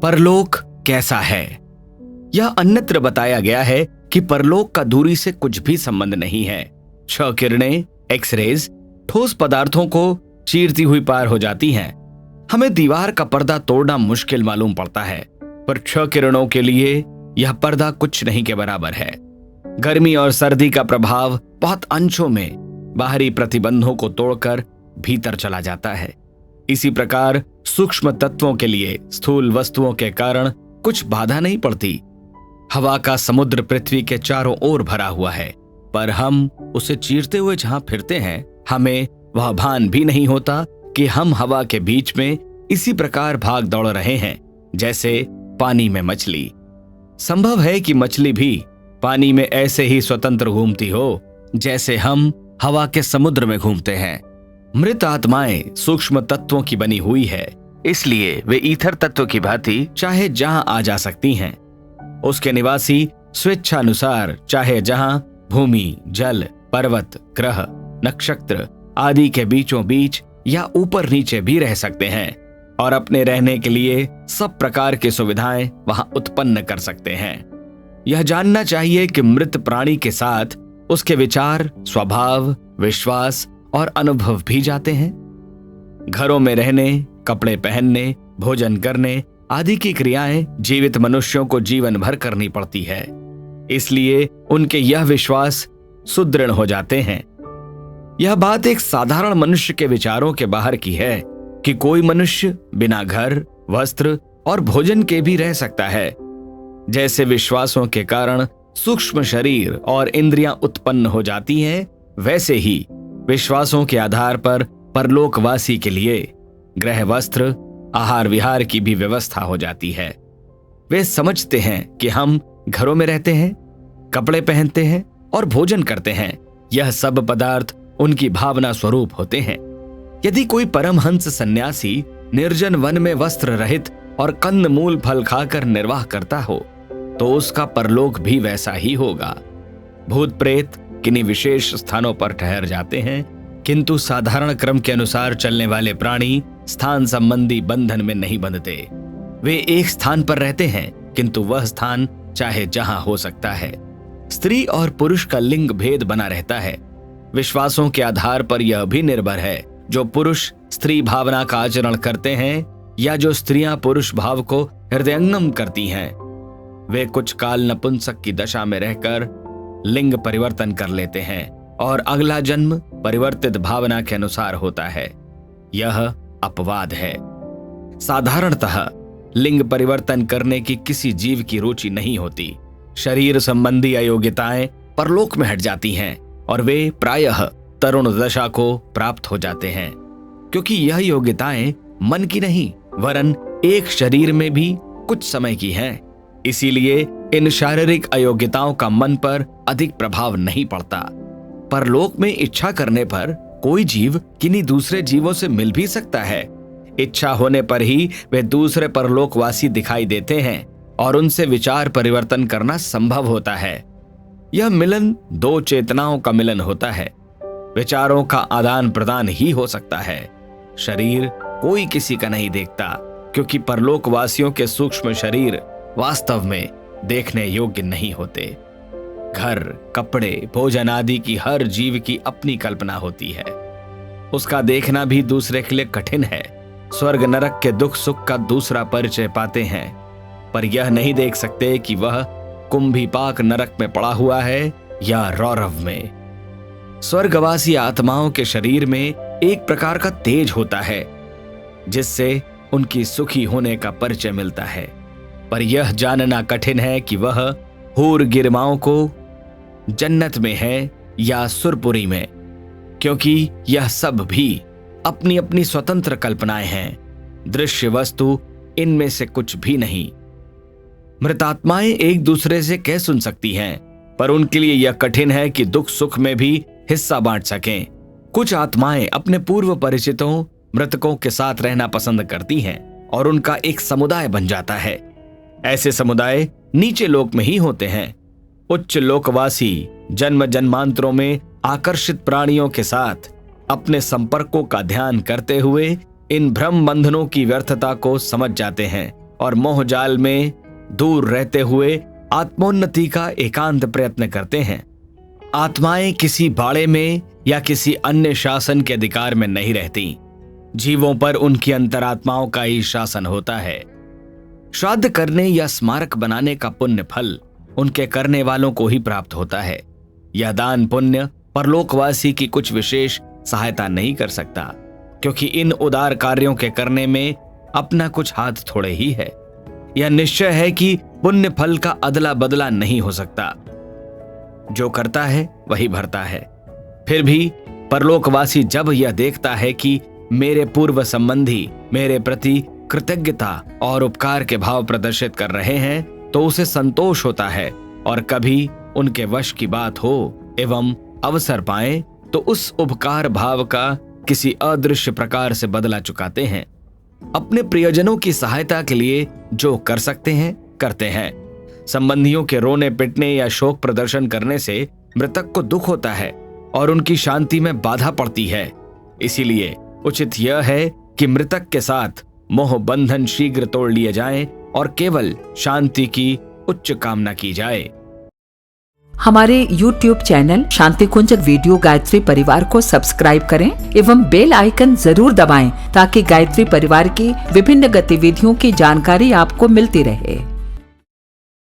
परलोक कैसा है? यह अन्यत्र बताया गया है कि परलोक का दूरी से कुछ भी संबंध नहीं है। क्षय किरणें, एक्सरेज ठोस पदार्थों को चीरती हुई पार हो जाती हैं। हमें दीवार का पर्दा तोड़ना मुश्किल मालूम पड़ता है, पर क्षय किरणों के लिए यह पर्दा कुछ नहीं के बराबर है। गर्मी और सर्दी का प्रभाव बहुत अंशों में बाहरी प्रतिबंधों को तोड़कर भीतर चला जाता है। इसी प्रकार सूक्ष्म तत्वों के लिए स्थूल वस्तुओं के कारण कुछ बाधा नहीं पड़ती। हवा का समुद्र पृथ्वी के चारों ओर भरा हुआ है, पर हम उसे चीरते हुए जहां फिरते हैं, हमें वह भान भी नहीं होता कि हम हवा के बीच में इसी प्रकार भाग दौड़ रहे हैं जैसे पानी में मछली। संभव है कि मछली भी पानी में ऐसे ही स्वतंत्र घूमती हो जैसे हम हवा के समुद्र में घूमते हैं। मृत आत्माएं सूक्ष्म तत्वों की बनी हुई है, इसलिए वे ईथर तत्व की भांति चाहे जहां आ जा सकती हैं। उसके निवासी स्वेच्छानुसार चाहे जहां भूमि, जल, पर्वत, ग्रह, नक्षत्र आदि के बीचों बीच या ऊपर नीचे भी रह सकते हैं और अपने रहने के लिए सब प्रकार की सुविधाएं वहां उत्पन्न कर सकते हैं। यह जानना चाहिए कि मृत प्राणी के साथ उसके विचार, स्वभाव, विश्वास और अनुभव भी जाते हैं। घरों में रहने, कपड़े पहनने, भोजन करने आदि की क्रियाएं जीवित मनुष्यों को जीवन भर करनी पड़ती है, इसलिए उनके यह विश्वास सुदृढ़ हो जाते हैं। यह बात एक साधारण मनुष्य के विचारों के बाहर की है कि कोई मनुष्य बिना घर, वस्त्र और भोजन के भी रह सकता है। जैसे विश्वासों के कारण सूक्ष्म शरीर और इंद्रियां उत्पन्न हो जाती हैं, वैसे ही विश्वासों के आधार पर परलोकवासी के लिए गृह, वस्त्र, आहार विहार की भी व्यवस्था हो जाती है। वे समझते हैं कि हम घरों में रहते हैं, कपड़े पहनते हैं और भोजन करते हैं। यह सब पदार्थ उनकी भावना स्वरूप होते हैं। यदि कोई परमहंस सन्यासी निर्जन वन में वस्त्र रहित और कंद मूल फल खाकर निर्वाह करता हो, तो उसका परलोक भी वैसा ही होगा। भूत प्रेत किन्हीं विशेष स्थानों पर ठहर जाते हैं, किंतु साधारण क्रम के अनुसार चलने वाले प्राणी स्थान संबंधी बंधन में नहीं बंधते। वे एक स्थान पर रहते हैं, किंतु वह स्थान चाहे जहां हो सकता है। स्त्री और पुरुष का लिंग भेद बना रहता है। विश्वासों के आधार पर यह भी निर्भर है, जो पुरुष स्त्री भावना का आचरण करते हैं या जो स्त्रियां पुरुष भाव को हृदयंगम करती हैं, वे कुछ काल नपुंसक की दशा में रहकर लिंग परिवर्तन कर लेते हैं और अगला जन्म परिवर्तित भावना के अनुसार होता है। यह अपवाद है। साधारणतः लिंग परिवर्तन करने की किसी जीव की रुचि नहीं होती। शरीर संबंधी अयोग्यताएं परलोक में हट जाती हैं और वे प्रायः तरुण दशा को प्राप्त हो जाते हैं, क्योंकि यह योग्यताएं मन की नहीं वरन एक शरीर में भी कुछ समय की हैं। इसीलिए इन शारीरिक अयोग्यताओं का मन पर अधिक प्रभाव नहीं पड़ता। परलोक में इच्छा करने पर कोई जीव किन्हीं दूसरे जीवों से मिल भी सकता है। इच्छा होने पर ही वे दूसरे परलोकवासी दिखाई देते हैं और उनसे विचार परिवर्तन करना संभव होता है। यह मिलन दो चेतनाओं का मिलन होता है। विचारों का आदान प्रदान ही हो सकता है। शरीर कोई किसी का नहीं देखता, क्योंकि परलोकवासियों के सूक्ष्म शरीर वास्तव में देखने योग्य नहीं होते। घर, कपड़े, भोजन आदि की हर जीव की अपनी कल्पना होती है। उसका देखना भी दूसरे के लिए कठिन है। स्वर्ग नरक के दुख सुख का दूसरा परिचय पाते हैं, पर यह नहीं देख सकते कि वह कुंभीपाक नरक में पड़ा हुआ है या रौरव में। स्वर्गवासी आत्माओं के शरीर में एक प्रकार का तेज होता है, जिससे उनकी सुखी होने का परिचय मिलता है, पर यह जानना कठिन है कि वह हूर गिरमाओं को जन्नत में है या सुरपुरी में, क्योंकि यह सब भी अपनी अपनी स्वतंत्र कल्पनाएं हैं। दृश्य वस्तु इनमें से कुछ भी नहीं। मृतात्माएं एक दूसरे से कह सुन सकती हैं, पर उनके लिए यह कठिन है कि दुख सुख में भी हिस्सा बांट सकें। कुछ आत्माएं अपने पूर्व परिचितों मृतकों के साथ रहना पसंद करती हैं और उनका एक समुदाय बन जाता है। ऐसे समुदाय नीचे लोक में ही होते हैं। उच्च लोकवासी जन्म जन्मांतरों में आकर्षित प्राणियों के साथ अपने संपर्कों का ध्यान करते हुए इन भ्रम बंधनों की व्यर्थता को समझ जाते हैं और मोहजाल में दूर रहते हुए आत्मोन्नति का एकांत प्रयत्न करते हैं। आत्माएं किसी बाड़े में या किसी अन्य शासन के अधिकार में नहीं रहती। जीवों पर उनकी अंतरात्माओं का ही शासन होता है। श्राद्ध करने या स्मारक बनाने का पुण्य फल उनके करने वालों को ही प्राप्त होता है। यह दान पुण्य परलोकवासी की कुछ विशेष सहायता नहीं कर सकता, क्योंकि इन उदार कार्यों के करने में अपना कुछ हाथ थोड़े ही है। यह निश्चय है कि पुण्य फल का अदला बदला नहीं हो सकता। जो करता है वही भरता है। फिर भी परलोकवासी जब यह देखता है कि मेरे पूर्व संबंधी मेरे प्रति कृतज्ञता और उपकार के भाव प्रदर्शित कर रहे हैं, तो उसे संतोष होता है, और कभी उनके वश की बात हो एवं अवसर पाए तो उस उपकार भाव का किसी अदृश्य प्रकार से बदला चुकाते हैं। अपने प्रियजनों की सहायता के लिए जो कर सकते हैं करते हैं। संबंधियों के रोने पिटने या शोक प्रदर्शन करने से मृतक को दुख होता है और उनकी शांति में बाधा पड़ती है। इसीलिए उचित यह है कि मृतक के साथ मोह बंधन शीघ्र तोड़ लिए जाएं और केवल शांति की उच्च कामना की जाए। हमारे YouTube चैनल शांति कुंज वीडियो गायत्री परिवार को सब्सक्राइब करें एवं बेल आइकन जरूर दबाएं, ताकि गायत्री परिवार की विभिन्न गतिविधियों की जानकारी आपको मिलती रहे।